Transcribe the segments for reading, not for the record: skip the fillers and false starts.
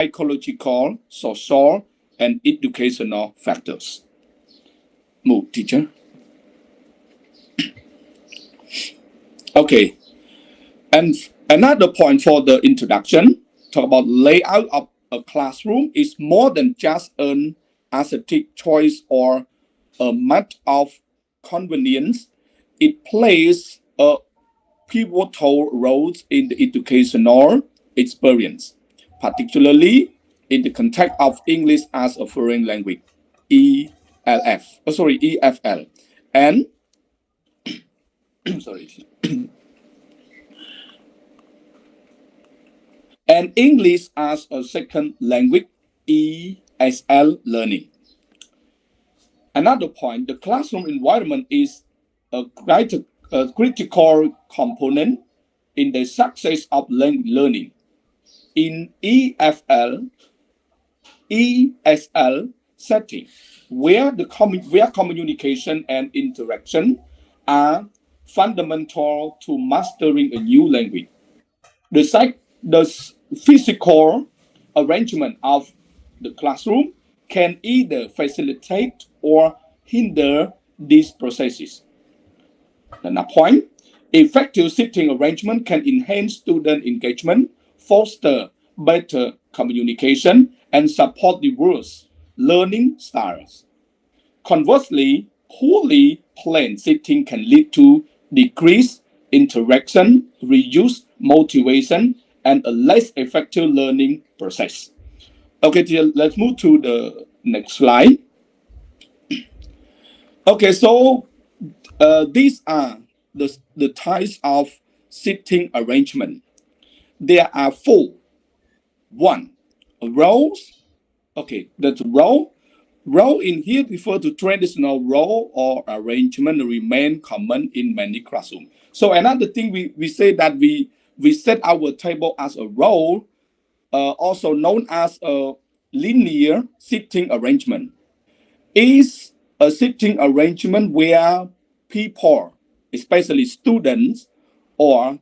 psychological, social, and educational factors. Move, teacher. Okay. And another point for the introduction, talk about layout of a classroom is more than just an aesthetic choice or a matter of convenience. It plays a pivotal role in the educational experience, particularly in the context of English as a foreign language, EFL, and sorry, and English as a second language, ESL learning. Another point, the classroom environment is a critical component in the success of learning. In ESL setting, where communication and interaction are fundamental to mastering a new language. The physical arrangement of the classroom can either facilitate or hinder these processes. Another point, effective sitting arrangement can enhance student engagement, foster better communication, and support diverse learning styles. Conversely, poorly planned sitting can lead to decreased interaction, reduced motivation, and a less effective learning process. Okay, let's move to the next slide. Okay, so these are the types of sitting arrangement. There are four. One, rows. Okay, that's row. Row in here refer to traditional row or arrangement remain common in many classrooms. So another thing we say that we set our table as a row, also known as a linear sitting arrangement, is a sitting arrangement where people, especially students, or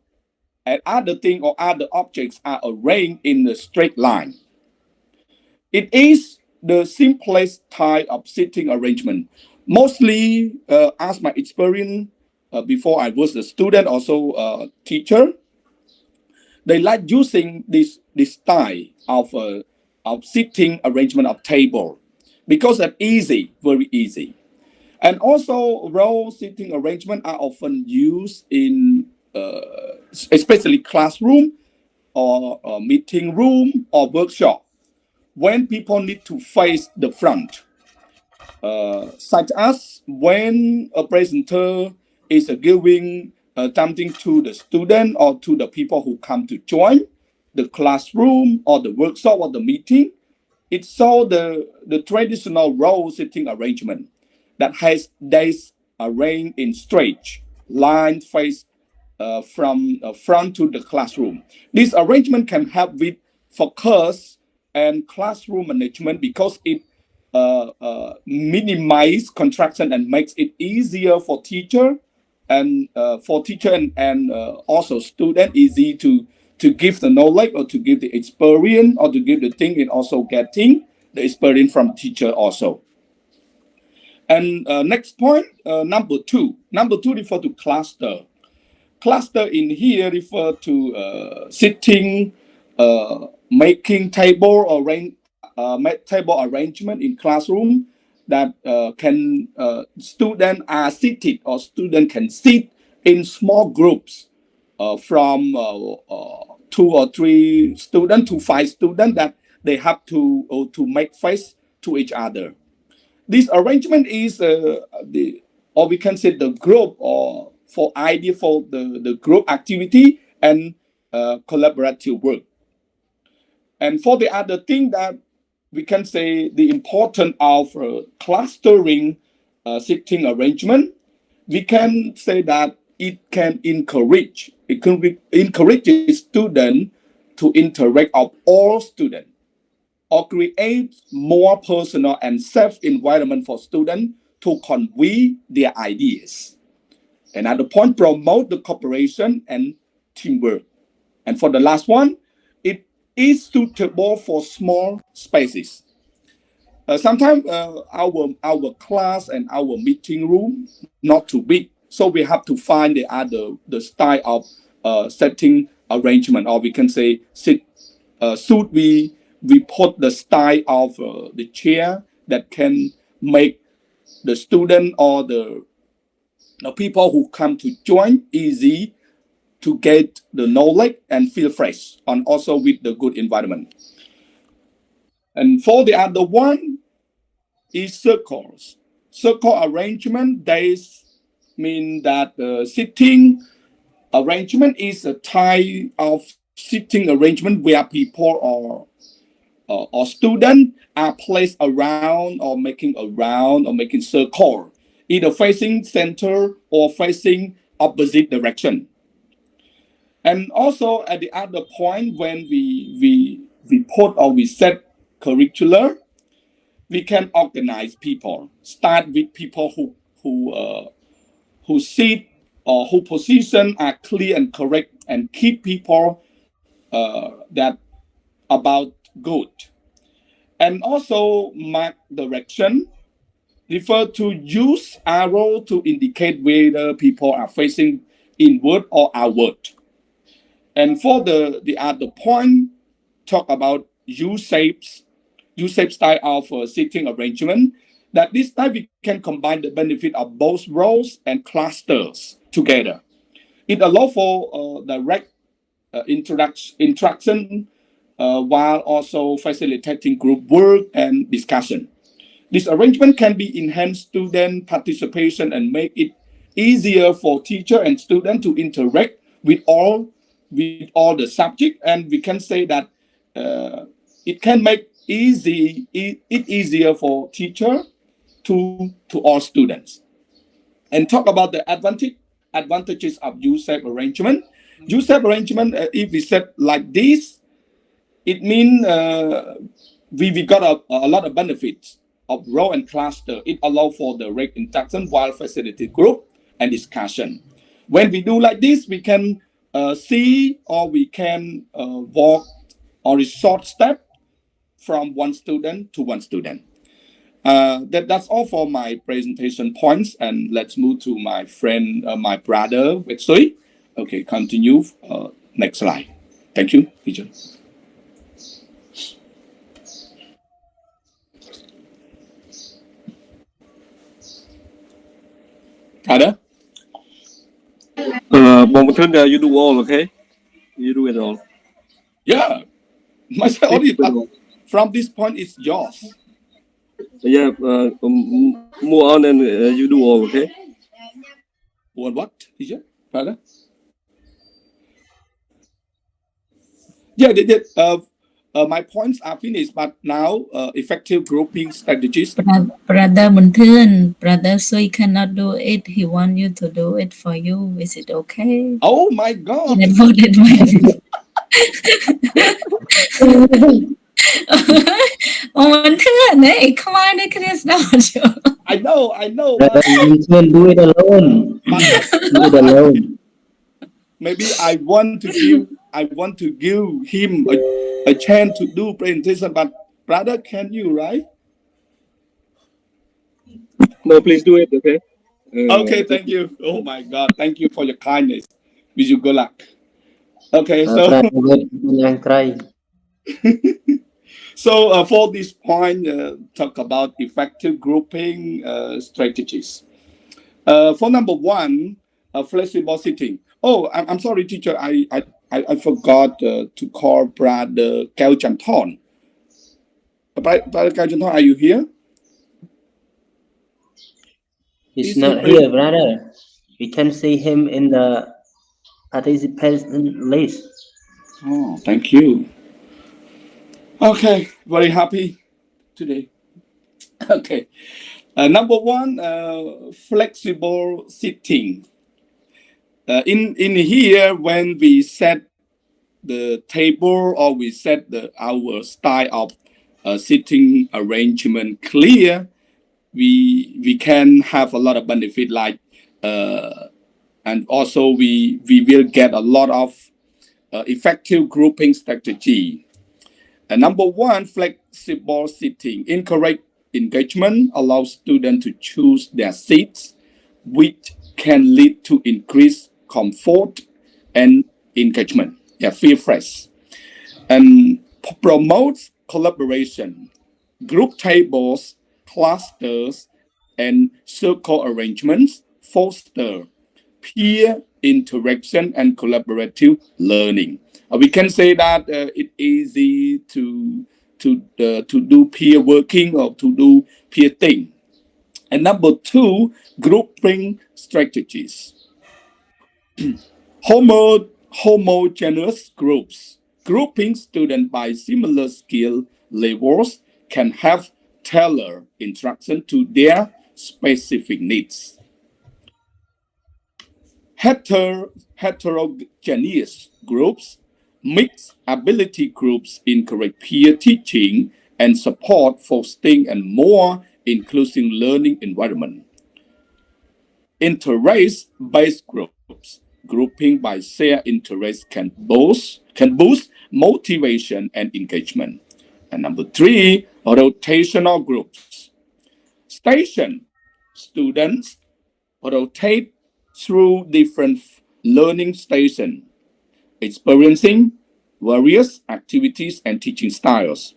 other things or other objects are arranged in a straight line. It is the simplest type of sitting arrangement. Mostly, as my experience before I was a student, also a teacher, they like using this style of sitting arrangement of table because it's easy, very easy. And also, row sitting arrangement are often used in especially classroom or meeting room or workshop when people need to face the front, such as when a presenter is giving something to the student or to the people who come to join the classroom or the workshop or the meeting. It's so the traditional row sitting arrangement that has desks arranged in straight line face from front to the classroom. This arrangement can help with focus and classroom management because it minimizes contraction and makes it easier for teacher and also student easy to give the knowledge or to give the experience or to give the thing and also getting the experience from teacher also. And next point, number two. Number two refer to cluster. Cluster in here refer to sitting, making table table arrangement in classroom that student are seated or student can sit in small groups from 2 or 3 students to 5 students that they have to make face to each other. This arrangement is or we can say the group or for idea for the group activity and collaborative work. And for the other thing that we can say the importance of clustering sitting arrangement, we can say that it can encourage students to interact of all students or create more personal and safe environment for students to convey their ideas. Another point, promote the cooperation and teamwork. And for the last one, it is suitable for small spaces. Sometimes our class and our meeting room not too big, so we have to find the style of setting arrangement, or we can say should we put the style of the chair that can make the student or the people who come to join easy to get the knowledge and feel fresh, and also with the good environment. And for the other one is circles. Circle arrangement, they mean that the sitting arrangement is a type of sitting arrangement where people or students are placed around or making circle, either facing center or facing opposite direction. And also at the other point, when we put or we set curricular, we can organize people. Start with people who sit or who position are clear and correct, and keep people that about good. And also mark direction. Refer to use arrow to indicate whether people are facing inward or outward. And for the other point, talk about U-shape style of sitting arrangement. That this time we can combine the benefit of both rows and clusters together. It allows for direct interaction while also facilitating group work and discussion. This arrangement can be enhanced student participation and make it easier for teacher and student to interact with all the subject. And we can say that it can make it easier for teacher to all students. And talk about the advantages of U-shape arrangement. U-shape arrangement, if we set like this, it means we got a lot of benefits of row and cluster. It allows for direct interaction while facilitate group and discussion. When we do like this, we can see or we can walk or a short step from one student to one student. That's all for my presentation points, and let's move to my friend, my brother, Wetsui. Okay, continue. Next slide. Thank you, teacher. Brother? You do all, okay? You do it all. Yeah. Myself only, from this point, it's yours. Yeah, move on and you do all, okay? What, teacher? Brother? Yeah, they did. My points are finished, but now effective grouping strategies. Brother Munthun, Brother Sui cannot do it. He wants you to do it for you. Is it okay? Oh my God! Come on, I know. Brother Munthun, do it alone. Do it alone. Maybe I want to give him a chance to do presentation, but brother, can you, right? No, please do it, okay? Okay, thank you. Oh my God, thank you for your kindness. Wish you good luck. Okay, so so for this point, talk about effective grouping strategies. For number one, flexible sitting. Oh, I'm sorry, teacher. I forgot to call Brother Keo Chanton. Brother Keo Chanton, are you here? He's not here, brother. We can see him in the participant list. Oh, thank you. Okay, very happy today. Okay. Number one, flexible sitting. In here, when we set the table or we set our style of sitting arrangement clear, we can have a lot of benefit, like and also we will get a lot of effective grouping strategy. And number one, flexible sitting. Encourage engagement, allows students to choose their seats, which can lead to increased comfort and engagement. Yeah, feel fresh. And promotes collaboration. Group tables, clusters, and circle arrangements foster peer interaction and collaborative learning. We can say that it's easy to do peer working or to do peer thing. And number two, grouping strategies. Homogeneous groups. Grouping students by similar skill levels can have tailored instruction to their specific needs. Heterogeneous groups, mixed ability groups encourage peer teaching and support fostering a more inclusive learning environment. Interest-based groups, grouping by shared interest can boost motivation and engagement. And number three, rotational groups. Station students rotate through different learning stations, experiencing various activities and teaching styles.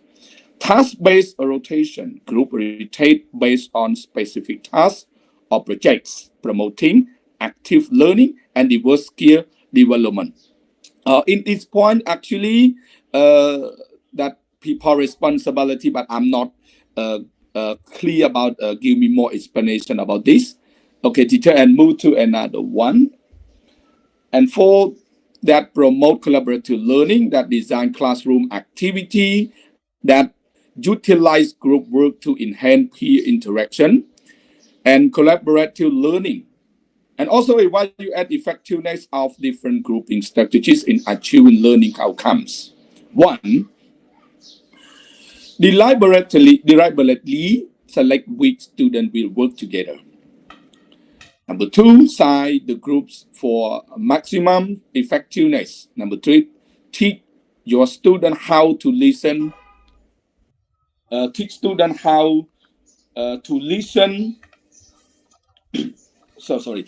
Task-based rotation, group rotate based on specific tasks or projects, promoting active learning and diverse skill development. In this point, actually, that people responsibility, but I'm not clear about. Give me more explanation about this. Okay, teacher, and move to another one. And for that promote collaborative learning, that design classroom activity, that utilize group work to enhance peer interaction and collaborative learning. And also evaluate effectiveness of different grouping strategies in achieving learning outcomes. One, deliberately select which student will work together. Number two, size the groups for maximum effectiveness. Number three, teach your student how to listen. Teach student how to listen. So sorry.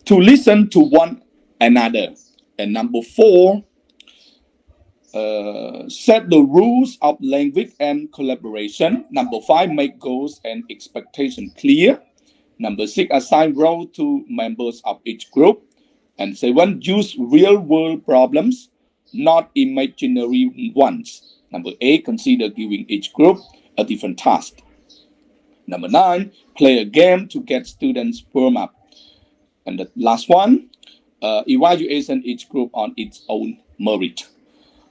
To listen to one another. And number four, set the rules of language and collaboration. Number five, make goals and expectations clear. Number six, assign roles to members of each group. And seven, use real-world problems, not imaginary ones. Number eight, consider giving each group a different task. Number nine, play a game to get students warm up. And the last one, evaluation each group on its own merit.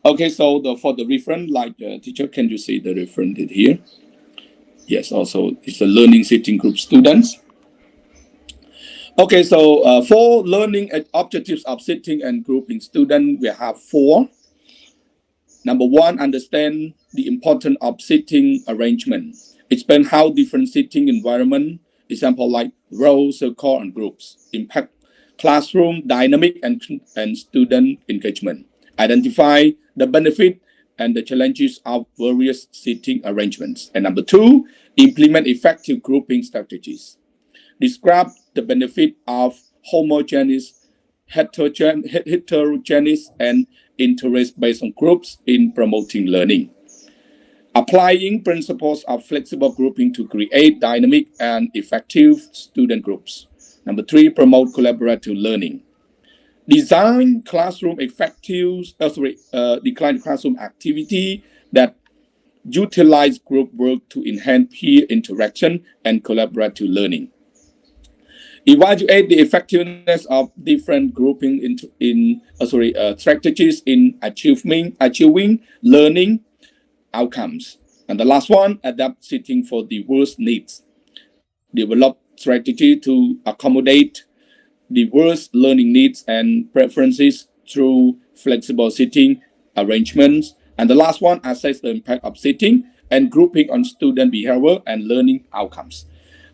Okay, so for the reference, like teacher, can you see the reference here? Yes, also it's a learning sitting group students. Okay, so for learning objectives of sitting and grouping students, we have four. Number one, understand the importance of sitting arrangement. Explain how different sitting environment, example like row, circle, and groups, impact classroom dynamic and student engagement. Identify the benefit and the challenges of various seating arrangements. And number two, implement effective grouping strategies. Describe the benefit of homogeneous, heterogeneous, and interest-based on groups in promoting learning. Applying principles of flexible grouping to create dynamic and effective student groups. Number three, promote collaborative learning. Design classroom classroom activity that utilize group work to enhance peer interaction and collaborative learning. Evaluate the effectiveness of different grouping strategies in achieving learning outcomes. And the last one, adapt sitting for diverse needs. Develop strategy to accommodate diverse learning needs and preferences through flexible sitting arrangements. And the last one, assess the impact of sitting and grouping on student behavior and learning outcomes.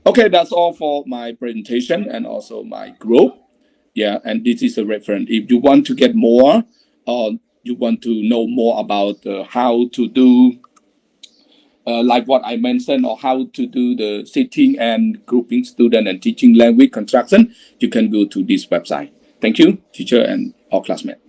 Okay, that's all for my presentation and also my group. Yeah, and this is a reference. If you want to get more, or you want to know more about how to do, like what I mentioned, or how to do the sitting and grouping student and teaching language construction, you can go to this website. Thank you, teacher and all classmates.